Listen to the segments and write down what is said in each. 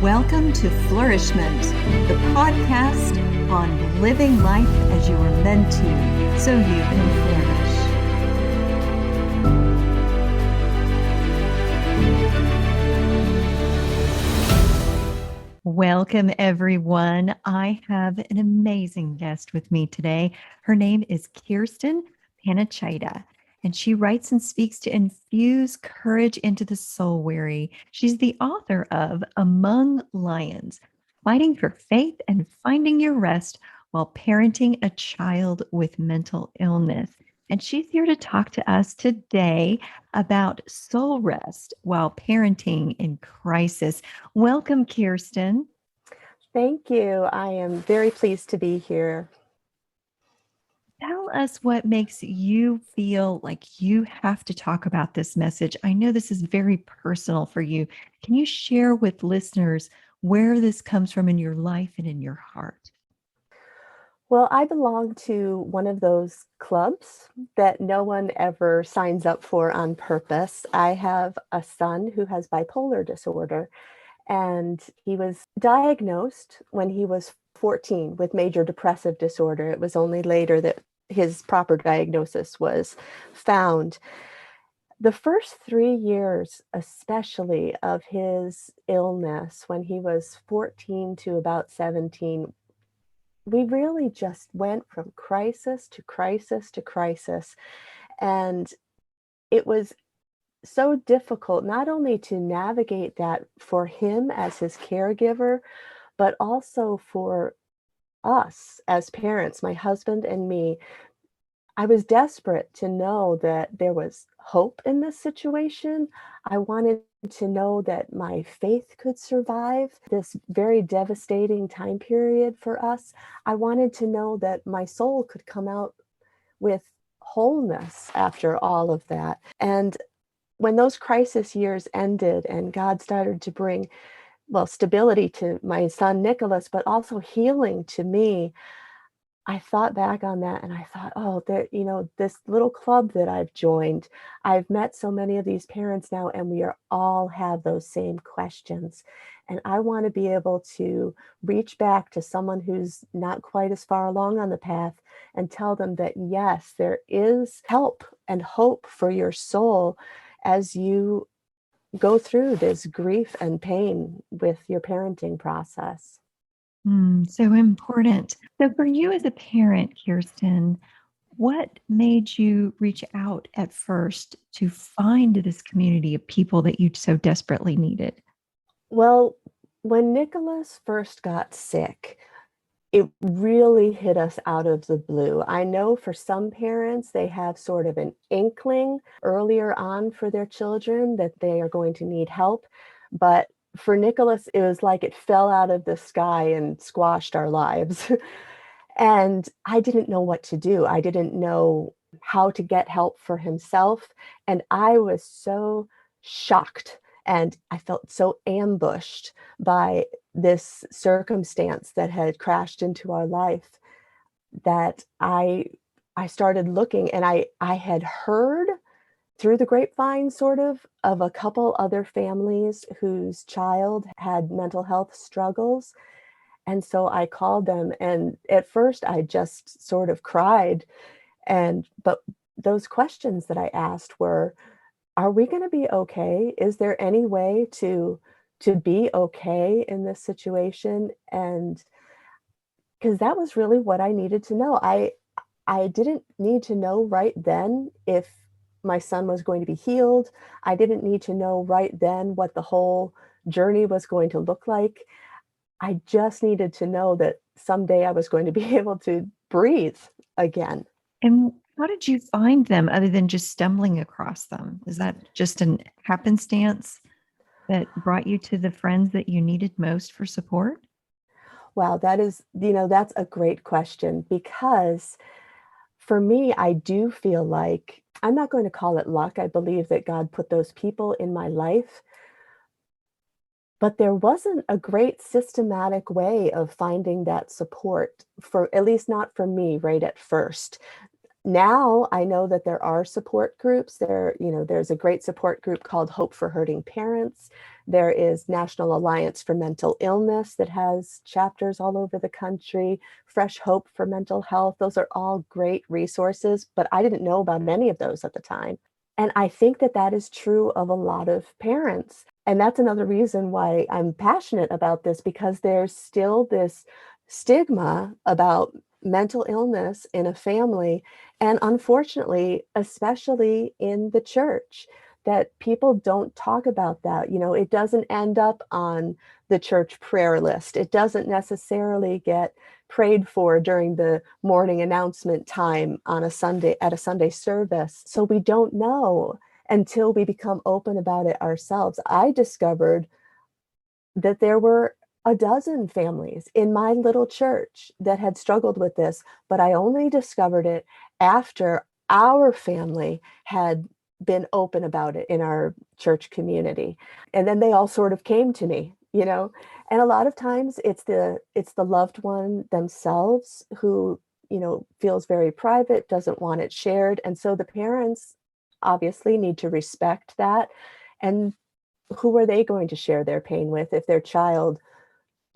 Welcome to Flourishment, the podcast on living life as you are meant to, so you can flourish. Welcome, everyone. I have an amazing guest with me today. Her name is Kirsten Panachyda, and she writes and speaks to infuse courage into the soul weary. She's the author of Among Lions, Fighting for Faith and Finding Your Rest While Parenting a Child with Mental Illness. And she's here to talk to us today about soul rest while parenting in crisis. Welcome, Kirsten. Thank you. I am very pleased to be here. Tell us what makes you feel like you have to talk about this message. I know this is very personal for you. Can you share with listeners where this comes from in your life and in your heart? Well, I belong to one of those clubs that no one ever signs up for on purpose. I have a son who has bipolar disorder, and he was diagnosed when he was 14 with major depressive disorder. It was only later that his proper diagnosis was found. The first 3 years, especially of his illness, when he was 14 to about 17, we really just went from crisis to crisis to crisis. And it was so difficult not only to navigate that for him as his caregiver, but also for us as parents, my husband and me. I was desperate to know that there was hope in this situation. I wanted to know that my faith could survive this very devastating time period for us. I wanted to know that my soul could come out with wholeness after all of that. And when those crisis years ended and God started to bring, well, stability to my son Nicholas, but also healing to me, I thought back on that and I thought, oh, there, this little club that I've joined, I've met so many of these parents now, and we all have those same questions. And I want to be able to reach back to someone who's not quite as far along on the path and tell them that, yes, there is help and hope for your soul as you go through this grief and pain with your parenting process. So important. So for you as a parent, Kirsten, what made you reach out at first to find this community of people that you so desperately needed? Well, when Nicholas first got sick, it really hit us out of the blue. I know for some parents, they have sort of an inkling earlier on for their children that they are going to need help. But for Nicholas, it was like it fell out of the sky and squashed our lives. And I didn't know what to do. I didn't know how to get help for himself. And I was so shocked and I felt so ambushed by this circumstance that had crashed into our life that I started looking, and I had heard through the grapevine sort of a couple other families whose child had mental health struggles. And so I called them, and at first I just sort of cried. But those questions that I asked were, are we going to be okay? Is there any way to be okay in this situation? And because that was really what I needed to know. I didn't need to know right then if my son was going to be healed. I didn't need to know right then what the whole journey was going to look like. I just needed to know that someday I was going to be able to breathe again. And how did you find them other than just stumbling across them? Is that just an happenstance that brought you to the friends that you needed most for support? Wow, that's a great question, because for me, I do feel like I'm not going to call it luck. I believe that God put those people in my life, but there wasn't a great systematic way of finding that support, for at least not for me right at first. Now I know that there are support groups. There's a great support group called Hope for Hurting Parents. There is National Alliance for Mental Illness that has chapters all over the country. Fresh Hope for Mental Health. Those are all great resources, but I didn't know about any of those at the time. And I think that that is true of a lot of parents. And that's another reason why I'm passionate about this, because there's still this stigma about mental illness in a family. And unfortunately, especially in the church, that people don't talk about that. It doesn't end up on the church prayer list. It doesn't necessarily get prayed for during the morning announcement time on a Sunday at a Sunday service. So we don't know until we become open about it ourselves. I discovered that there were a dozen families in my little church that had struggled with this, but I only discovered it after our family had been open about it in our church community. And then they all sort of came to me. And a lot of times it's the loved one themselves who, feels very private, doesn't want it shared. And so the parents obviously need to respect that. And who are they going to share their pain with if their child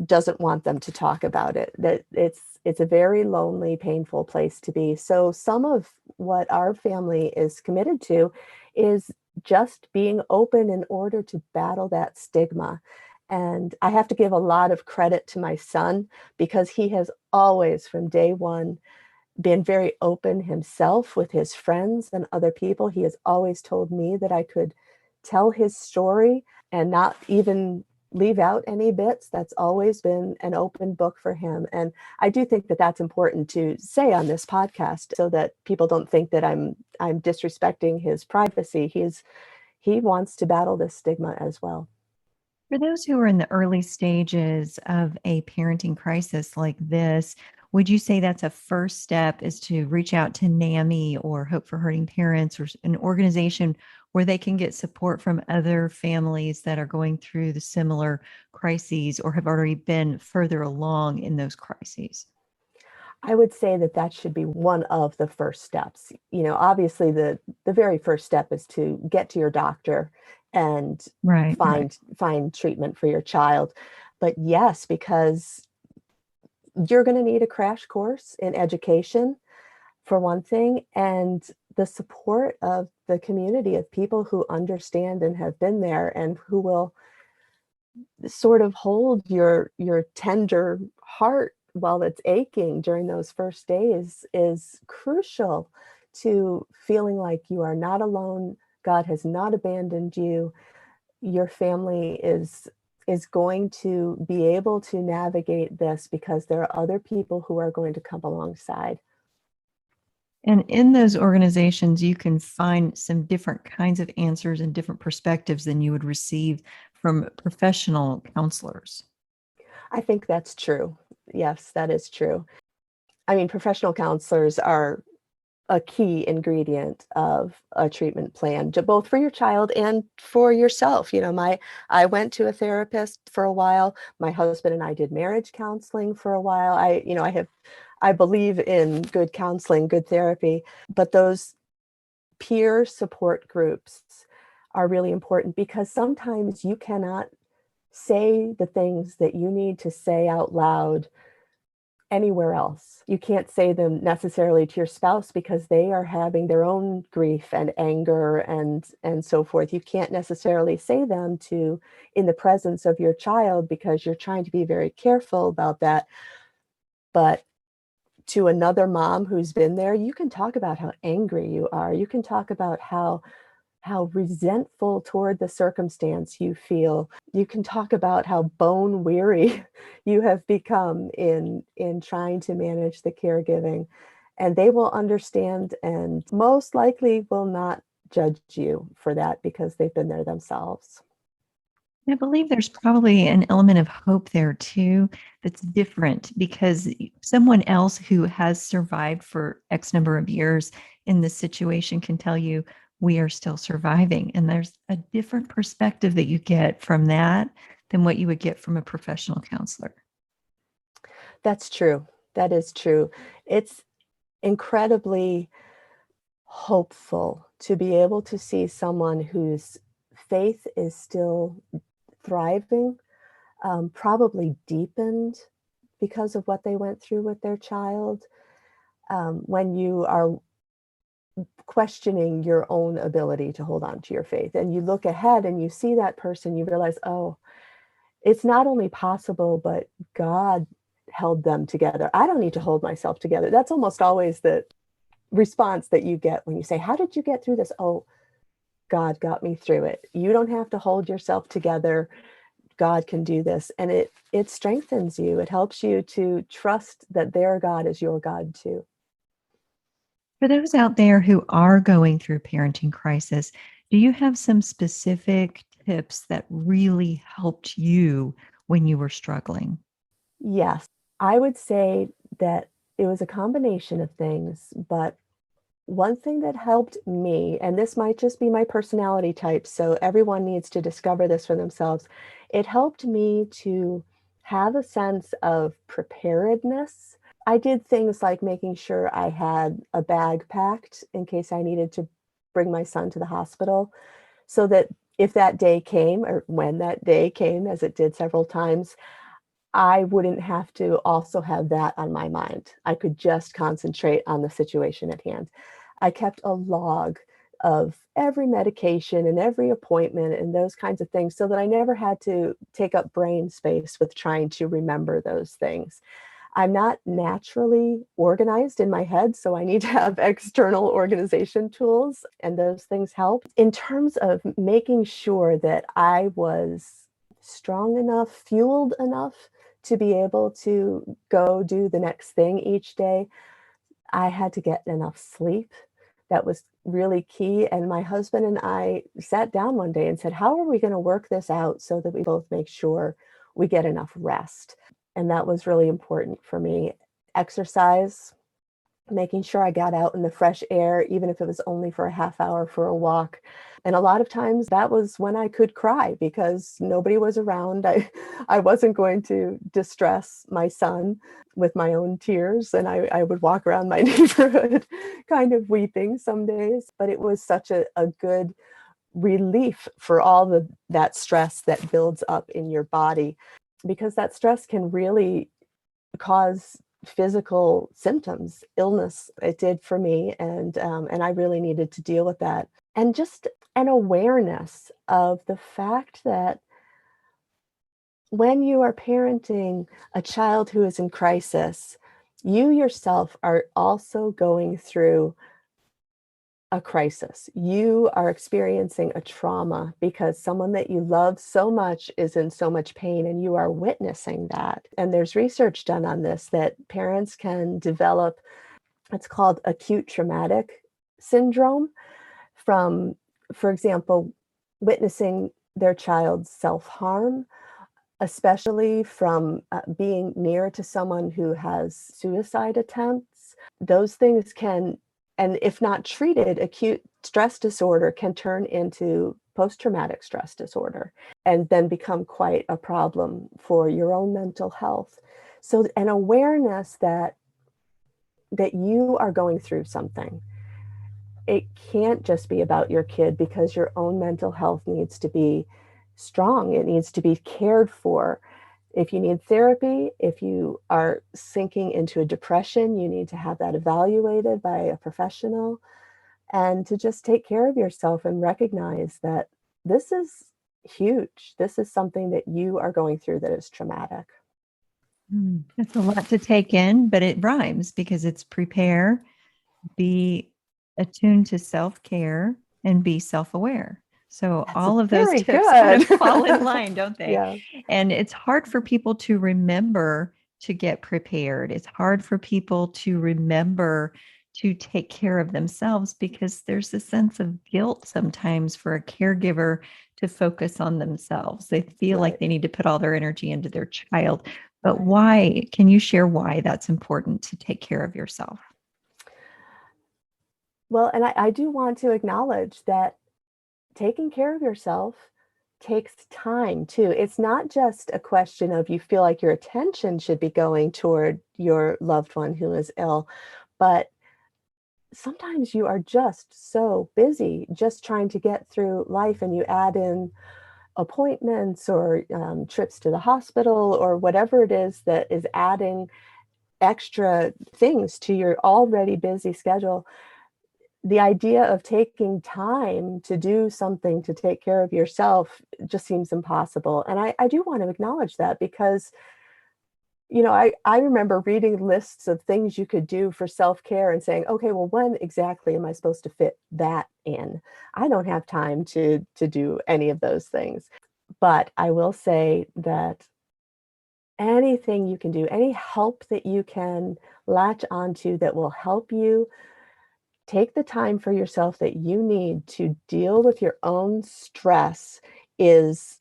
doesn't want them to talk about it? That it's a very lonely, painful place to be. So some of what our family is committed to is just being open in order to battle that stigma. And I have to give a lot of credit to my son, because he has always, from day one, been very open himself with his friends and other people. He has always told me that I could tell his story and not even leave out any bits. That's always been an open book for him. And I do think that that's important to say on this podcast, so that people don't think that I'm disrespecting his privacy. He wants to battle this stigma as well. For those who are in the early stages of a parenting crisis like this, would you say that's a first step, is to reach out to NAMI or Hope for Hurting Parents, or an organization where they can get support from other families that are going through the similar crises or have already been further along in those crises? I would say that that should be one of the first steps. Obviously the very first step is to get to your doctor and Right, right. find treatment for your child. But yes, because you're going to need a crash course in education, for one thing, and the support of the community of people who understand and have been there, and who will sort of hold your tender heart while it's aching during those first days, is crucial to feeling like you are not alone. God has not abandoned you. Your family is going to be able to navigate this, because there are other people who are going to come alongside. And in those organizations, you can find some different kinds of answers and different perspectives than you would receive from professional counselors. I think that's true. Yes, that is true. I mean, professional counselors are a key ingredient of a treatment plan, both for your child and for yourself. I went to a therapist for a while. My husband and I did marriage counseling for a while. I believe in good counseling, good therapy, but those peer support groups are really important, because sometimes you cannot say the things that you need to say out loud anywhere else. You can't say them necessarily to your spouse, because they are having their own grief and anger and so forth. You can't necessarily say them to in the presence of your child, because you're trying to be very careful about that. But to another mom who's been there, you can talk about how angry you are. You can talk about how resentful toward the circumstance you feel. You can talk about how bone weary you have become in trying to manage the caregiving, and they will understand, and most likely will not judge you for that, because they've been there themselves. I believe there's probably an element of hope there too, that's different, because someone else who has survived for X number of years in this situation can tell you, we are still surviving. And there's a different perspective that you get from that than what you would get from a professional counselor. That's true. That is true. It's incredibly hopeful to be able to see someone whose faith is still thriving, probably deepened because of what they went through with their child. When you are questioning your own ability to hold on to your faith and you look ahead and you see that person, you realize, oh, it's not only possible, but God held them together. I don't need to hold myself together. That's almost always the response that you get when you say, how did you get through this? Oh, God got me through it. You don't have to hold yourself together. God can do this. And it strengthens you. It helps you to trust that their God is your God too. For those out there who are going through parenting crisis, do you have some specific tips that really helped you when you were struggling? Yes, I would say that it was a combination of things, but one thing that helped me, and this might just be my personality type, so everyone needs to discover this for themselves. It helped me to have a sense of preparedness. I did things like making sure I had a bag packed in case I needed to bring my son to the hospital, so that if that day came, or when that day came, as it did several times, I wouldn't have to also have that on my mind. I could just concentrate on the situation at hand. I kept a log of every medication and every appointment and those kinds of things so that I never had to take up brain space with trying to remember those things. I'm not naturally organized in my head, so I need to have external organization tools, and those things help. In terms of making sure that I was strong enough, fueled enough to be able to go do the next thing each day, I had to get enough sleep. That was really key. And my husband and I sat down one day and said, how are we going to work this out so that we both make sure we get enough rest? And that was really important for me. Exercise, making sure I got out in the fresh air, even if it was only for a half hour for a walk. And a lot of times that was when I could cry because nobody was around. I wasn't going to distress my son with my own tears. And I would walk around my neighborhood kind of weeping some days. But it was such a good relief for all that stress that builds up in your body, because that stress can really cause physical symptoms, illness. It did for me, and I really needed to deal with that. And just an awareness of the fact that when you are parenting a child who is in crisis, you yourself are also going through a crisis. You are experiencing a trauma because someone that you love so much is in so much pain, and you are witnessing that. And there's research done on this that parents can develop, it's called acute traumatic syndrome, from, for example, witnessing their child's self-harm, especially from being near to someone who has suicide attempts. Those things can, and if not treated, acute stress disorder can turn into post-traumatic stress disorder and then become quite a problem for your own mental health. So an awareness that you are going through something. It can't just be about your kid, because your own mental health needs to be strong. It needs to be cared for. If you need therapy, if you are sinking into a depression, you need to have that evaluated by a professional, and to just take care of yourself and recognize that this is huge. This is something that you are going through that is traumatic. That's a lot to take in, but it rhymes because it's prepare, be attuned to self care, and be self aware. So That's all of those very tips kind good. of fall in line, don't they? Yeah. And it's hard for people to remember to get prepared. It's hard for people to remember to take care of themselves because there's a sense of guilt sometimes for a caregiver to focus on themselves. They feel like Right. they need to put all their energy into their child. But Right. why? Can you share why that's important to take care of yourself? Well, and I do want to acknowledge that taking care of yourself takes time too. It's not just a question of you feel like your attention should be going toward your loved one who is ill, but sometimes you are just so busy just trying to get through life, and you add in appointments or trips to the hospital or whatever it is that is adding extra things to your already busy schedule. The idea of taking time to do something to take care of yourself just seems impossible. And I do want to acknowledge that because, I remember reading lists of things you could do for self-care and saying, okay, well, when exactly am I supposed to fit that in? I don't have time to do any of those things. But I will say that anything you can do, any help that you can latch onto that will help you take the time for yourself that you need to deal with your own stress is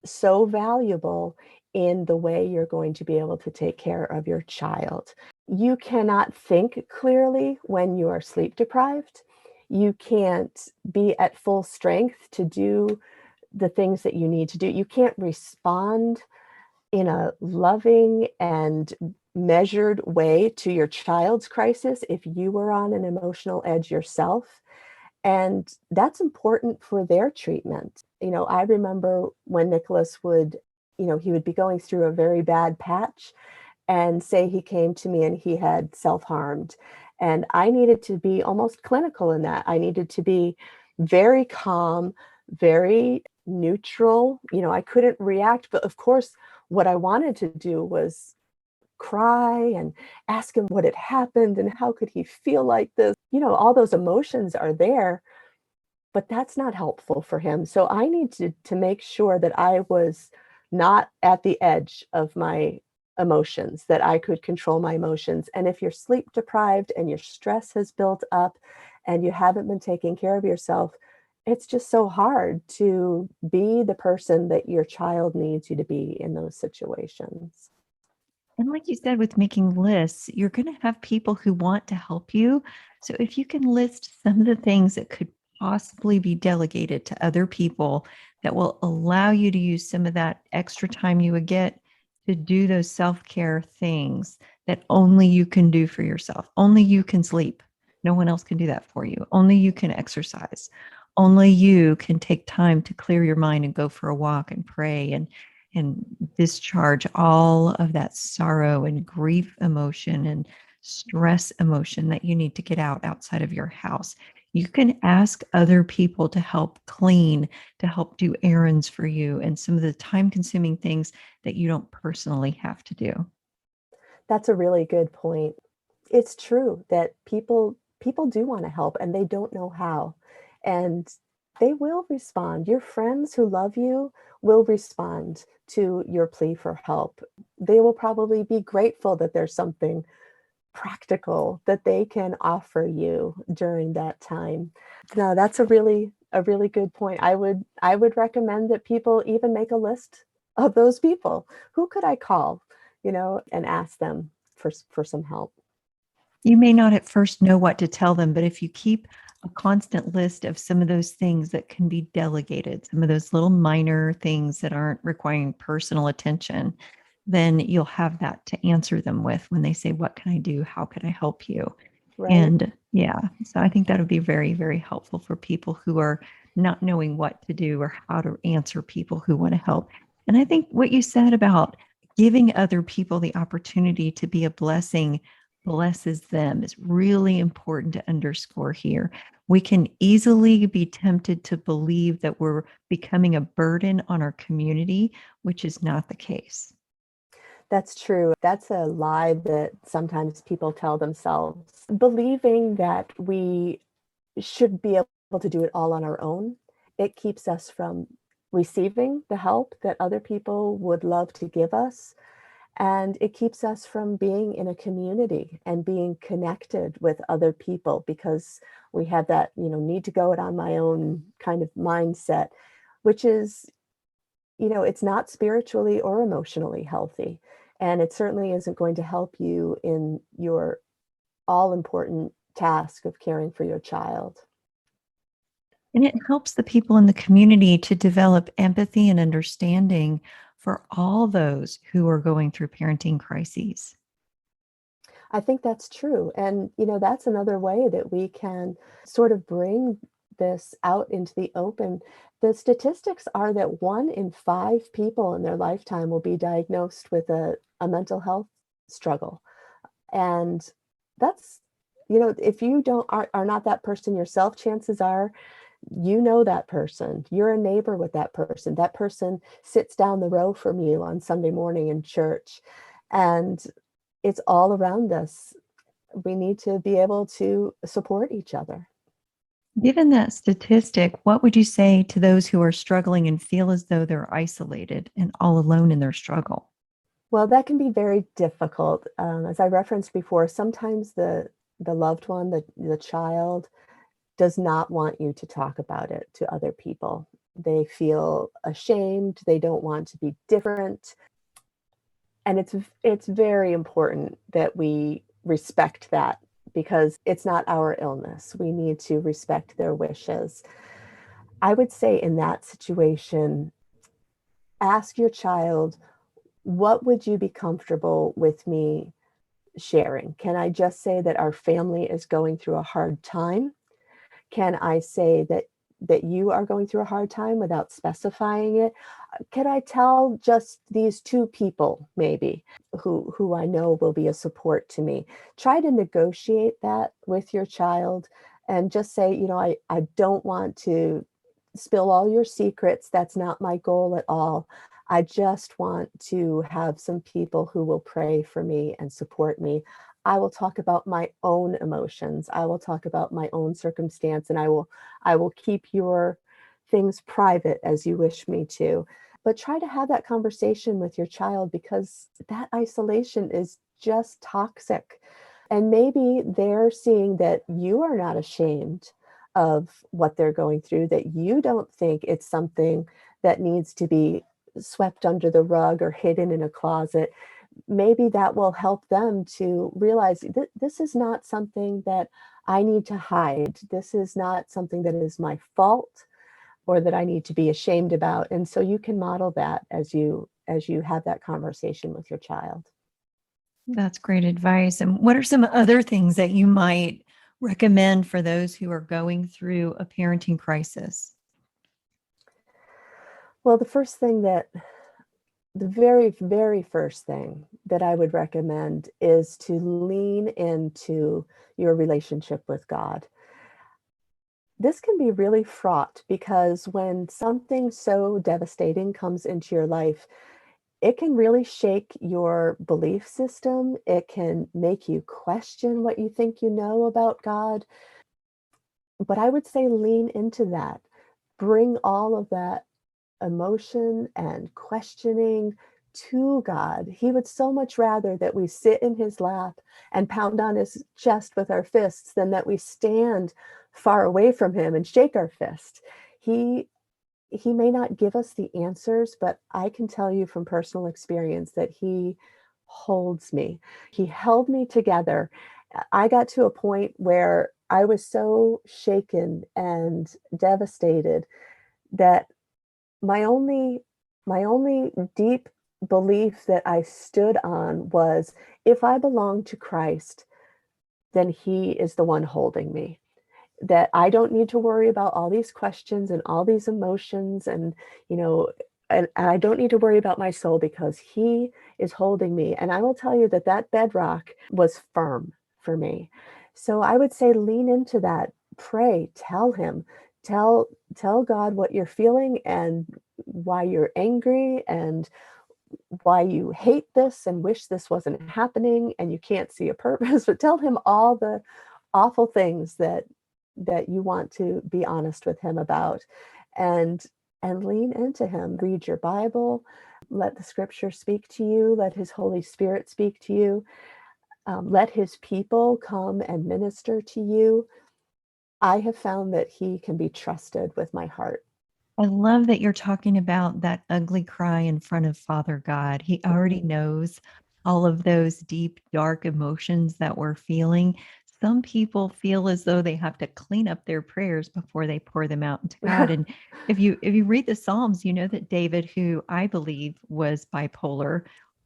so valuable in the way you're going to be able to take care of your child. You cannot think clearly when you are sleep deprived. You can't be at full strength to do the things that you need to do. You can't respond in a loving and measured way to your child's crisis if you were on an emotional edge yourself. And that's important for their treatment. I remember when Nicholas would, he would be going through a very bad patch and say he came to me and he had self-harmed. And I needed to be almost clinical in that. I needed to be very calm, very neutral. I couldn't react, but of course, what I wanted to do was cry and ask him what had happened and how could he feel like this. All those emotions are there, but that's not helpful for him. So I need to make sure that I was not at the edge of my emotions, that I could control my emotions. And if you're sleep deprived and your stress has built up and you haven't been taking care of yourself, it's just so hard to be the person that your child needs you to be in those situations. And like you said, with making lists, you're going to have people who want to help you. So if you can list some of the things that could possibly be delegated to other people that will allow you to use some of that extra time you would get to do those self-care things that only you can do for yourself. Only you can sleep. No one else can do that for you. Only you can exercise. Only you can take time to clear your mind and go for a walk and pray and discharge all of that sorrow and grief emotion and stress emotion that you need to get out outside of your house. You can ask other people to help clean, to help do errands for you, and some of the time consuming things that you don't personally have to do. That's a really good point. It's true that people do want to help and they don't know how. And they will respond. Your friends who love you will respond to your plea for help. They will probably be grateful that there's something practical that they can offer you during that time. No, that's a really good point. I would recommend that people even make a list of those people. Who could I call, and ask them for some help. You may not at first know what to tell them, but if you keep a constant list of some of those things that can be delegated, some of those little minor things that aren't requiring personal attention, then you'll have that to answer them with when they say, what can I do? How can I help you? Right? And yeah, so I think that would be very, very helpful for people who are not knowing what to do or how to answer people who want to help. And I think what you said about giving other people the opportunity to be a blessing blesses them is really important to underscore here. We can easily be tempted to believe that we're becoming a burden on our community, which is not the case. That's true. That's a lie that sometimes people tell themselves, believing that we should be able to do it all on our own. It keeps us from receiving the help that other people would love to give us. And it keeps us from being in a community and being connected with other people because we have that, need to go it on my own kind of mindset, which is, it's not spiritually or emotionally healthy. And it certainly isn't going to help you in your all important task of caring for your child. And it helps the people in the community to develop empathy and understanding for all those who are going through parenting crises. I think that's true. And, that's another way that we can sort of bring this out into the open. The statistics are that 1 in 5 people in their lifetime will be diagnosed with a mental health struggle. And that's, if you are not that person yourself, chances are that person. You're a neighbor with that person. That person sits down the row from you on Sunday morning in church. And it's all around us. We need to be able to support each other. Given that statistic, what would you say to those who are struggling and feel as though they're isolated and all alone in their struggle? Well, that can be very difficult. As I referenced before, sometimes the loved one, the child, does not want you to talk about it to other people. They feel ashamed. They don't want to be different. And it's very important that we respect that, because it's not our illness. We need to respect their wishes. I would say in that situation, ask your child, what would you be comfortable with me sharing? Can I just say that our family is going through a hard time? Can I say that you are going through a hard time without specifying it? Can I tell just these 2 people maybe who I know will be a support to me? Try to negotiate that with your child and just say, I don't want to spill all your secrets. That's not my goal at all. I just want to have some people who will pray for me and support me. I will talk about my own emotions. I will talk about my own circumstance, and I will keep your things private as you wish me to. But try to have that conversation with your child, because that isolation is just toxic. And maybe they're seeing that you are not ashamed of what they're going through, that you don't think it's something that needs to be swept under the rug or hidden in a closet. Maybe that will help them to realize that this is not something that I need to hide. This is not something that is my fault or that I need to be ashamed about. And so you can model that as you have that conversation with your child. That's great advice. And what are some other things that you might recommend for those who are going through a parenting crisis? Well, the very, very first thing that I would recommend is to lean into your relationship with God. This can be really fraught, because when something so devastating comes into your life, it can really shake your belief system. It can make you question what you think you know about God. But I would say lean into that. Bring all of that emotion and questioning to God. He would so much rather that we sit in his lap and pound on his chest with our fists than that we stand far away from him and shake our fist. He he may not give us the answers, but I can tell you from personal experience that he holds me. He held me together. I got to a point where I was so shaken and devastated that my only my only deep belief that I stood on was, if I belong to Christ, then he is the one holding me. That I don't need to worry about all these questions and all these emotions, and you know and I don't need to worry about my soul, because he is holding me. And I will tell you that that bedrock was firm for me. So I would say lean into that. Pray, tell him, tell tell God what you're feeling and why you're angry and why you hate this and wish this wasn't happening and you can't see a purpose. But tell him all the awful things that you want to be honest with him about, and lean into him. Read your Bible, let the scripture speak to you, let his Holy Spirit speak to you, let his people come and minister to you. I have found that he can be trusted with my heart. I love that you're talking about that ugly cry in front of Father God. He already knows all of those deep, dark emotions that we're feeling. Some people feel as though they have to clean up their prayers before they pour them out into God. And if you read the Psalms, you know that David, who I believe was bipolar,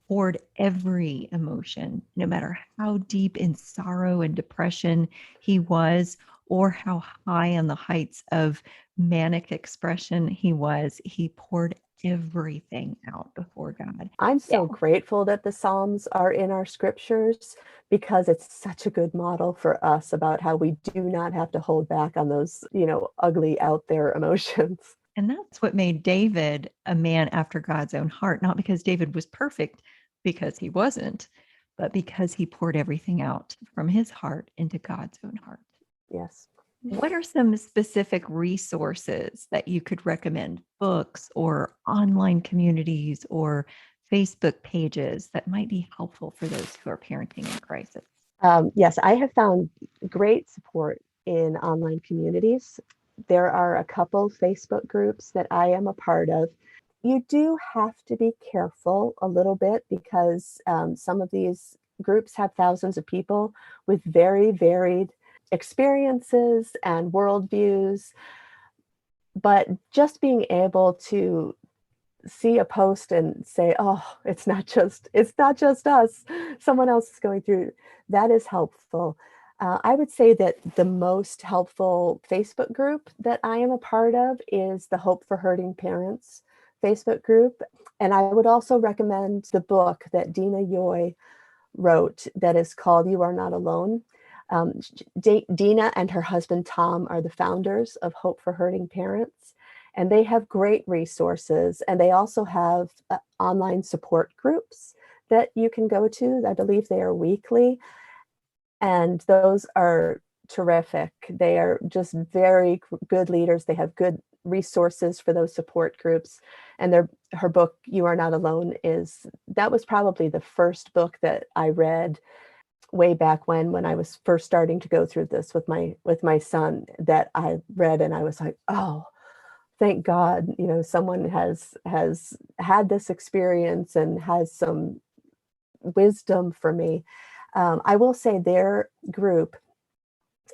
poured every emotion, no matter how deep in sorrow and depression he was, or how high on the heights of manic expression he poured everything out before God. I'm Yeah. so grateful that the Psalms are in our scriptures because it's such a good model for us about how we do not have to hold back on those, ugly out there emotions. And that's what made David a man after God's own heart, not because David was perfect, because he wasn't, but because he poured everything out from his heart into God's own heart. Yes. What are some specific resources that you could recommend, books or online communities or Facebook pages that might be helpful for those who are parenting in crisis? Yes, I have found great support in online communities. There are a couple Facebook groups that I am a part of. You do have to be careful a little bit because some of these groups have thousands of people with very varied experiences and worldviews. But just being able to see a post and say, "Oh, it's not just us. Someone else is going through." That is helpful. I would say that the most helpful Facebook group that I am a part of is the Hope for Hurting Parents Facebook group. And I would also recommend the book that Yohe wrote that is called "You Are Not Alone." Dena and her husband Tom are the founders of Hope for Hurting Parents, and they have great resources. And they also have online support groups that you can go to. I believe they are weekly, and those are terrific. They are just very good leaders. They have good resources for those support groups. And her book "You Are Not Alone" that was probably the first book that I read way back when I was first starting to go through this with my son, that I read, and I was like, "Oh, thank God, someone has had this experience and has some wisdom for me." I will say their group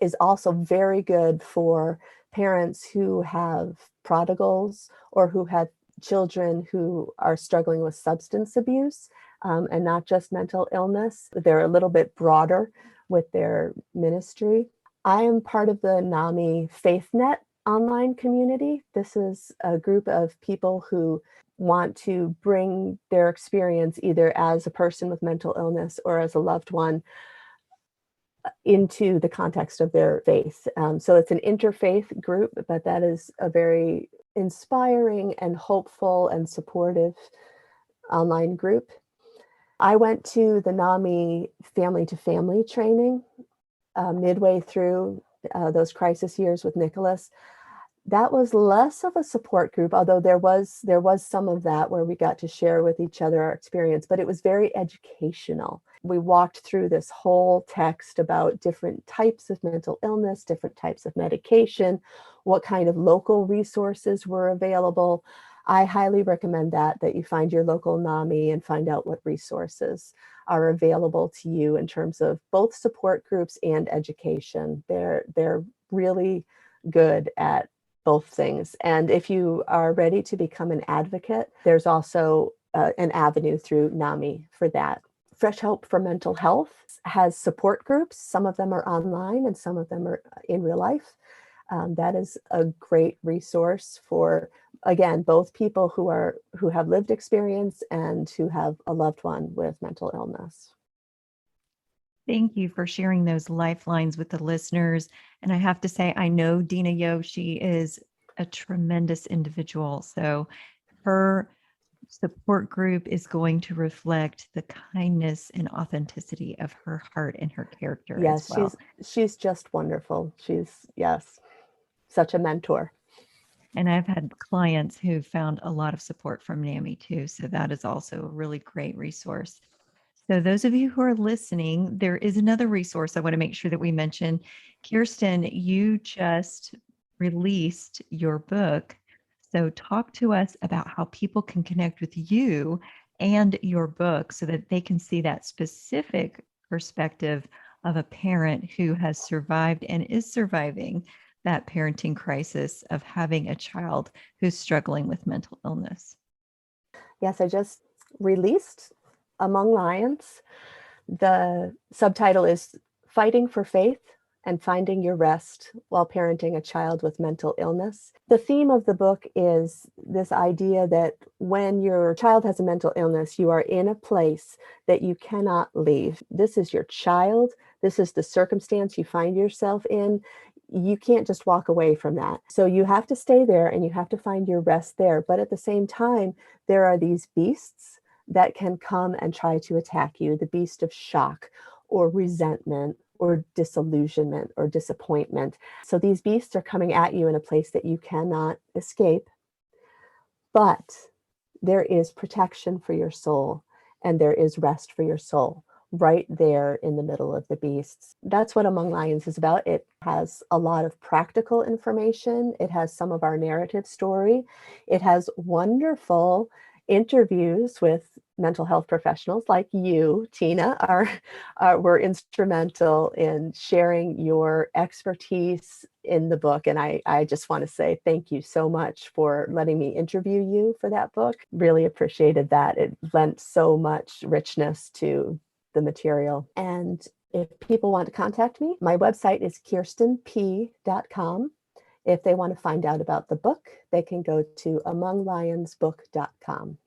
is also very good for parents who have prodigals or who have children who are struggling with substance abuse, and not just mental illness. They're a little bit broader with their ministry. I am part of the NAMI FaithNet online community. This is a group of people who want to bring their experience either as a person with mental illness or as a loved one into the context of their faith. So it's an interfaith group, but that is a very inspiring and hopeful and supportive online group. I went to the NAMI family to family training midway through those crisis years with Nicholas. That was less of a support group, although there was some of that where we got to share with each other our experience, but it was very educational. We walked through this whole text about different types of mental illness, different types of medication, what kind of local resources were available. I highly recommend that you find your local NAMI and find out what resources are available to you in terms of both support groups and education. They're really good at both things. And if you are ready to become an advocate, there's also an avenue through NAMI for that. Fresh Hope for Mental Health has support groups. Some of them are online and some of them are in real life. That is a great resource for, again, both people who have lived experience and who have a loved one with mental illness. Thank you for sharing those lifelines with the listeners. And I have to say, I know Dena Yohe, she is a tremendous individual. So her support group is going to reflect the kindness and authenticity of her heart and her character as Yes, well. she's just wonderful. Yes, such a mentor. And I've had clients who found a lot of support from NAMI too. So that is also a really great resource. So those of you who are listening, there is another resource I want to make sure that we mention. Kirsten, you just released your book. So talk to us about how people can connect with you and your book so that they can see that specific perspective of a parent who has survived and is surviving that parenting crisis of having a child who's struggling with mental illness. Yes, I just released Among Lions. The subtitle is Fighting for Faith and Finding Your Rest While Parenting a Child with Mental Illness. The theme of the book is this idea that when your child has a mental illness, you are in a place that you cannot leave. This is your child. This is the circumstance you find yourself in. You can't just walk away from that. So you have to stay there and you have to find your rest there. But at the same time, there are these beasts that can come and try to attack you, the beast of shock or resentment or disillusionment or disappointment. So these beasts are coming at you in a place that you cannot escape, but there is protection for your soul and there is rest for your soul right there in the middle of the beasts. That's what Among Lions is about. It has a lot of practical information. It has some of our narrative story. It has wonderful interviews with mental health professionals like you, Tina, were instrumental in sharing your expertise in the book. And I just want to say thank you so much for letting me interview you for that book. Really appreciated that. It lent so much richness to the material. And if people want to contact me, my website is kirstenp.com. If they want to find out about the book, they can go to amonglionsbook.com.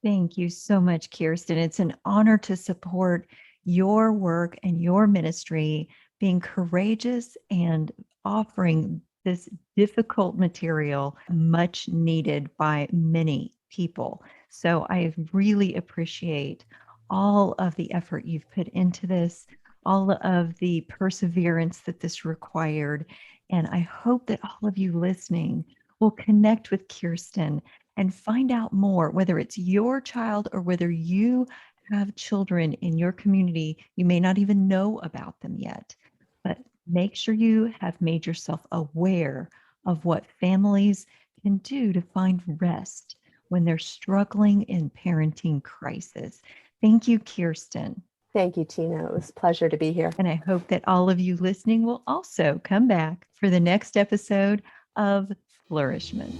Thank you so much, Kirsten. It's an honor to support your work and your ministry, being courageous and offering this difficult material, much needed by many people. So I really appreciate all of the effort you've put into this, all of the perseverance that this required. And I hope that all of you listening will connect with Kirsten and find out more, whether it's your child or whether you have children in your community. You may not even know about them yet, but make sure you have made yourself aware of what families can do to find rest when they're struggling in parenting crisis. Thank you, Kirsten. Thank you, Tina. It was a pleasure to be here. And I hope that all of you listening will also come back for the next episode of Flourishment.